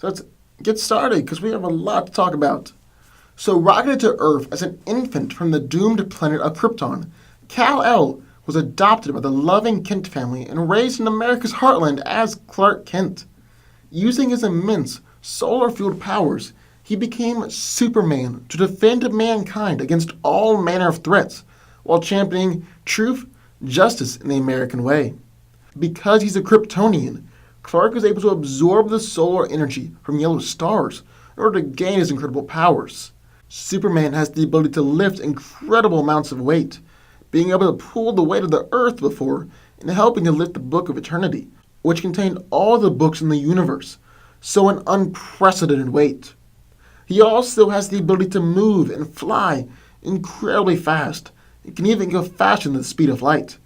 So let's get started because we have a lot to talk about. So rocketed to Earth as an infant from the doomed planet of Krypton, Kal-El was adopted by the loving Kent family and raised in America's heartland as Clark Kent. Using his immense solar-fueled powers, he became Superman to defend mankind against all manner of threats while championing truth, justice in the American way. Because he's a Kryptonian, Clark is able to absorb the solar energy from yellow stars in order to gain his incredible powers. Superman has the ability to lift incredible amounts of weight, being able to pull the weight of the Earth before and helping to lift the Book of Eternity, which contained all the books in the universe, so an unprecedented weight. He also has the ability to move and fly incredibly fast. It can even go faster than the speed of light.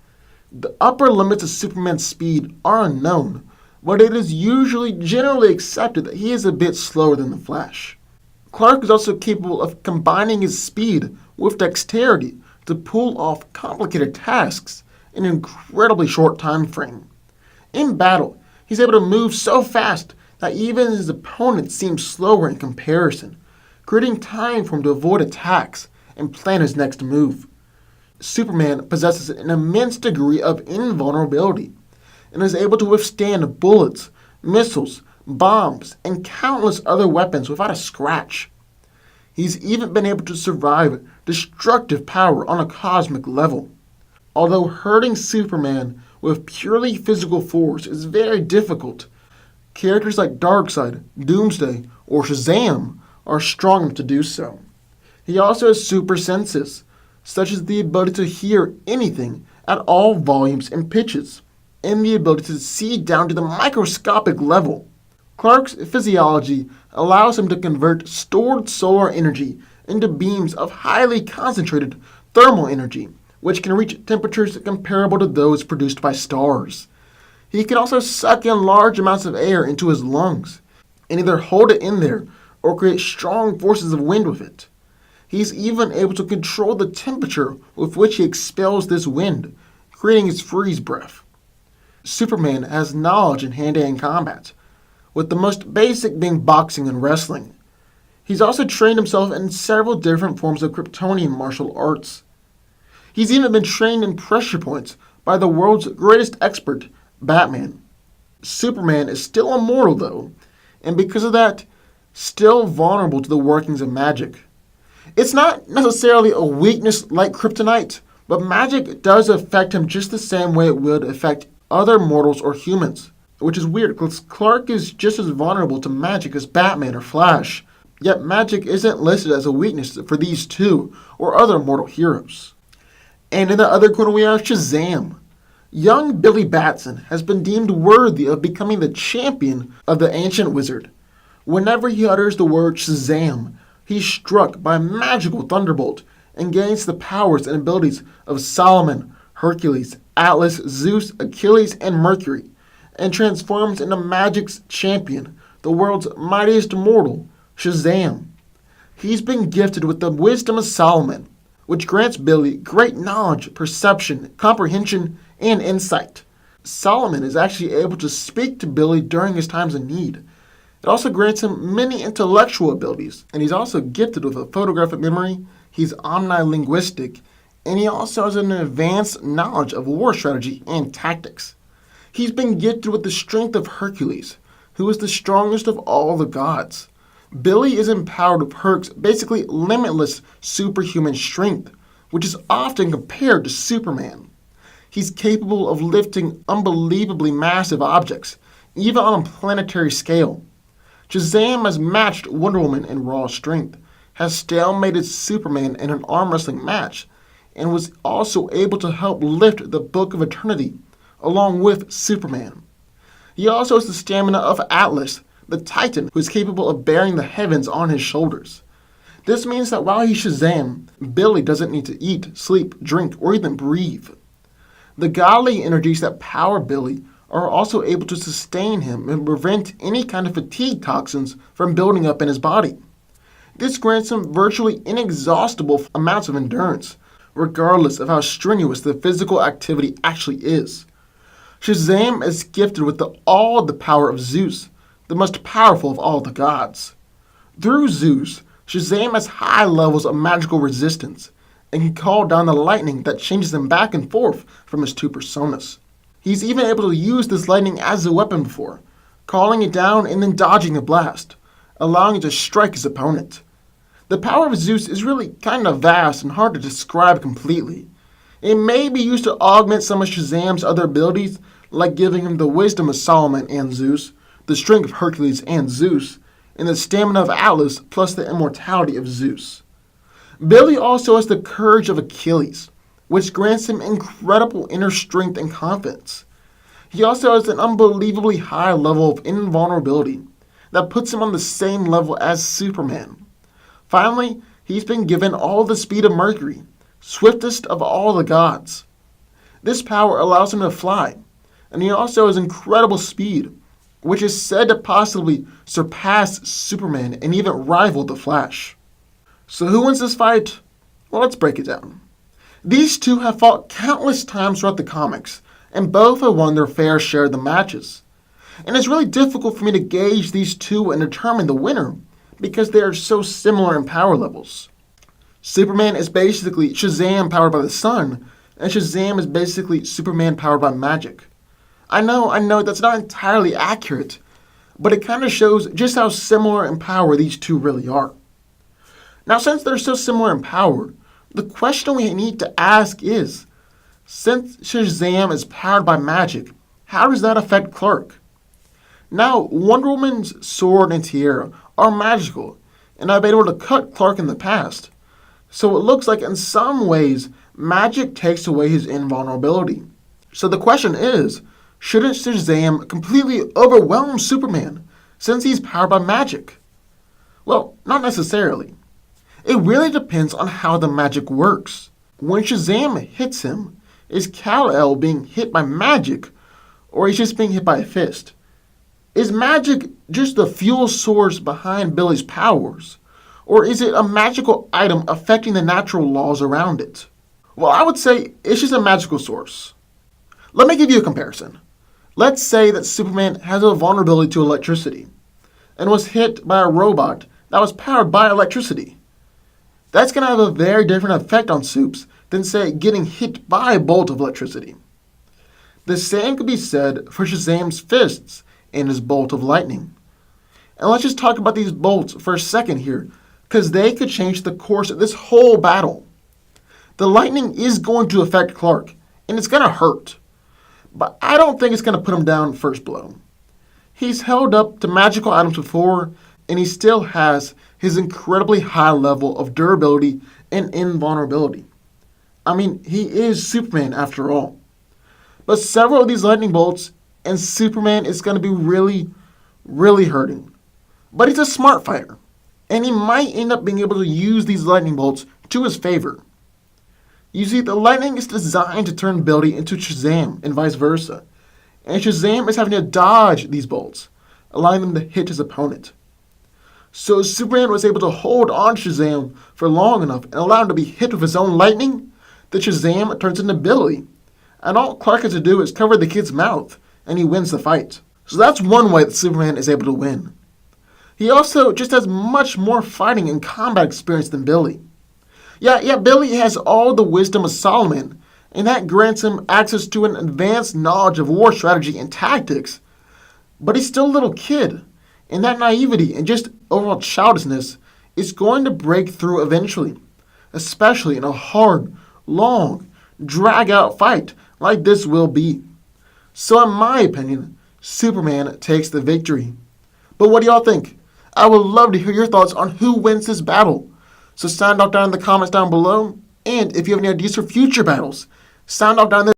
The upper limits of Superman's speed are unknown, but it is usually generally accepted that he is a bit slower than the Flash. Clark is also capable of combining his speed with dexterity to pull off complicated tasks in an incredibly short time frame. In battle, he's able to move so fast that even his opponents seem slower in comparison, creating time for him to avoid attacks and plan his next move. Superman possesses an immense degree of invulnerability and is able to withstand bullets, missiles, bombs, and countless other weapons without a scratch. He's even been able to survive destructive power on a cosmic level. Although hurting Superman with purely physical force is very difficult, characters like Darkseid, Doomsday, or Shazam are strong enough to do so. He also has super senses, such as the ability to hear anything at all volumes and pitches, and the ability to see down to the microscopic level. Clark's physiology allows him to convert stored solar energy into beams of highly concentrated thermal energy, which can reach temperatures comparable to those produced by stars. He can also suck in large amounts of air into his lungs, and either hold it in there or create strong forces of wind with it. He's even able to control the temperature with which he expels this wind, creating his freeze breath. Superman has knowledge in hand-to-hand combat, with the most basic being boxing and wrestling. He's also trained himself in several different forms of Kryptonian martial arts. He's even been trained in pressure points by the world's greatest expert, Batman. Superman is still immortal though, and because of that, still vulnerable to the workings of magic. It's not necessarily a weakness like kryptonite, but magic does affect him just the same way it would affect other mortals or humans, which is weird because Clark is just as vulnerable to magic as Batman or Flash, yet magic isn't listed as a weakness for these two or other mortal heroes. And in the other corner we have Shazam. Young Billy Batson has been deemed worthy of becoming the champion of the ancient wizard. Whenever he utters the word Shazam, he's struck by a magical thunderbolt and gains the powers and abilities of Solomon, Hercules, Atlas, Zeus, Achilles, and Mercury, and transforms into magic's champion, the world's mightiest mortal, Shazam. He's been gifted with the wisdom of Solomon, which grants Billy great knowledge, perception, comprehension, and insight. Solomon is actually able to speak to Billy during his times of need. It also grants him many intellectual abilities, and he's also gifted with a photographic memory, he's omnilinguistic, and he also has an advanced knowledge of war strategy and tactics. He's been gifted with the strength of Hercules, who is the strongest of all the gods. Billy is empowered with Herc's basically limitless superhuman strength, which is often compared to Superman. He's capable of lifting unbelievably massive objects, even on a planetary scale. Shazam has matched Wonder Woman in raw strength, has stalemated Superman in an arm wrestling match, and was also able to help lift the Book of Eternity along with Superman. He also has the stamina of Atlas, the Titan who is capable of bearing the heavens on his shoulders. This means that while he's Shazam, Billy doesn't need to eat, sleep, drink, or even breathe. The godly energies that power Billy are also able to sustain him and prevent any kind of fatigue toxins from building up in his body. This grants him virtually inexhaustible amounts of endurance, regardless of how strenuous the physical activity actually is. Shazam is gifted with all the power of Zeus, the most powerful of all the gods. Through Zeus, Shazam has high levels of magical resistance and can call down the lightning that changes him back and forth from his two personas. He's even able to use this lightning as a weapon before, calling it down and then dodging the blast, allowing it to strike his opponent. The power of Zeus is really kind of vast and hard to describe completely. It may be used to augment some of Shazam's other abilities, like giving him the wisdom of Solomon and Zeus, the strength of Hercules and Zeus, and the stamina of Atlas plus the immortality of Zeus. Billy also has the courage of Achilles, which grants him incredible inner strength and confidence. He also has an unbelievably high level of invulnerability that puts him on the same level as Superman. Finally, he's been given all the speed of Mercury, swiftest of all the gods. This power allows him to fly, and he also has incredible speed, which is said to possibly surpass Superman and even rival the Flash. So who wins this fight? Well, let's break it down. These two have fought countless times throughout the comics, and both have won their fair share of the matches. And it's really difficult for me to gauge these two and determine the winner, because they are so similar in power levels. Superman is basically Shazam powered by the sun, and Shazam is basically Superman powered by magic. I know that's not entirely accurate, but it kind of shows just how similar in power these two really are. Now, since they're so similar in power, the question we need to ask is, since Shazam is powered by magic, how does that affect Clark? Now, Wonder Woman's sword and tiara are magical, and have been able to cut Clark in the past. So it looks like in some ways, magic takes away his invulnerability. So the question is, shouldn't Shazam completely overwhelm Superman, since he's powered by magic? Well, not necessarily. It really depends on how the magic works. When Shazam hits him, is Kal-El being hit by magic, or is he just being hit by a fist? Is magic just the fuel source behind Billy's powers, or is it a magical item affecting the natural laws around it? Well, I would say it's just a magical source. Let me give you a comparison. Let's say that Superman has a vulnerability to electricity, and was hit by a robot that was powered by electricity. That's going to have a very different effect on Supes than, say, getting hit by a bolt of electricity. The same could be said for Shazam's fists and his bolt of lightning. And let's just talk about these bolts for a second here, because they could change the course of this whole battle. The lightning is going to affect Clark, and it's going to hurt. But I don't think it's going to put him down first blow. He's held up to magical items before, and he still has his incredibly high level of durability and invulnerability. I mean, he is Superman after all. But several of these lightning bolts, and Superman is going to be really, really hurting. But he's a smart fighter, and he might end up being able to use these lightning bolts to his favor. You see, the lightning is designed to turn Billy into Shazam and vice versa, and Shazam is having to dodge these bolts, allowing them to hit his opponent. So Superman was able to hold on to Shazam for long enough and allow him to be hit with his own lightning that Shazam turns into Billy, and all Clark has to do is cover the kid's mouth, and he wins the fight. So that's one way that Superman is able to win. He also just has much more fighting and combat experience than Billy. Yeah, Billy has all the wisdom of Solomon, and that grants him access to an advanced knowledge of war strategy and tactics. But he's still a little kid, and that naivety and just overall childishness is going to break through eventually, especially in a hard, long, drag-out fight like this will be. So in my opinion, Superman takes the victory. But what do y'all think? I would love to hear your thoughts on who wins this battle. So sound off down in the comments down below. And if you have any ideas for future battles, sound off down there.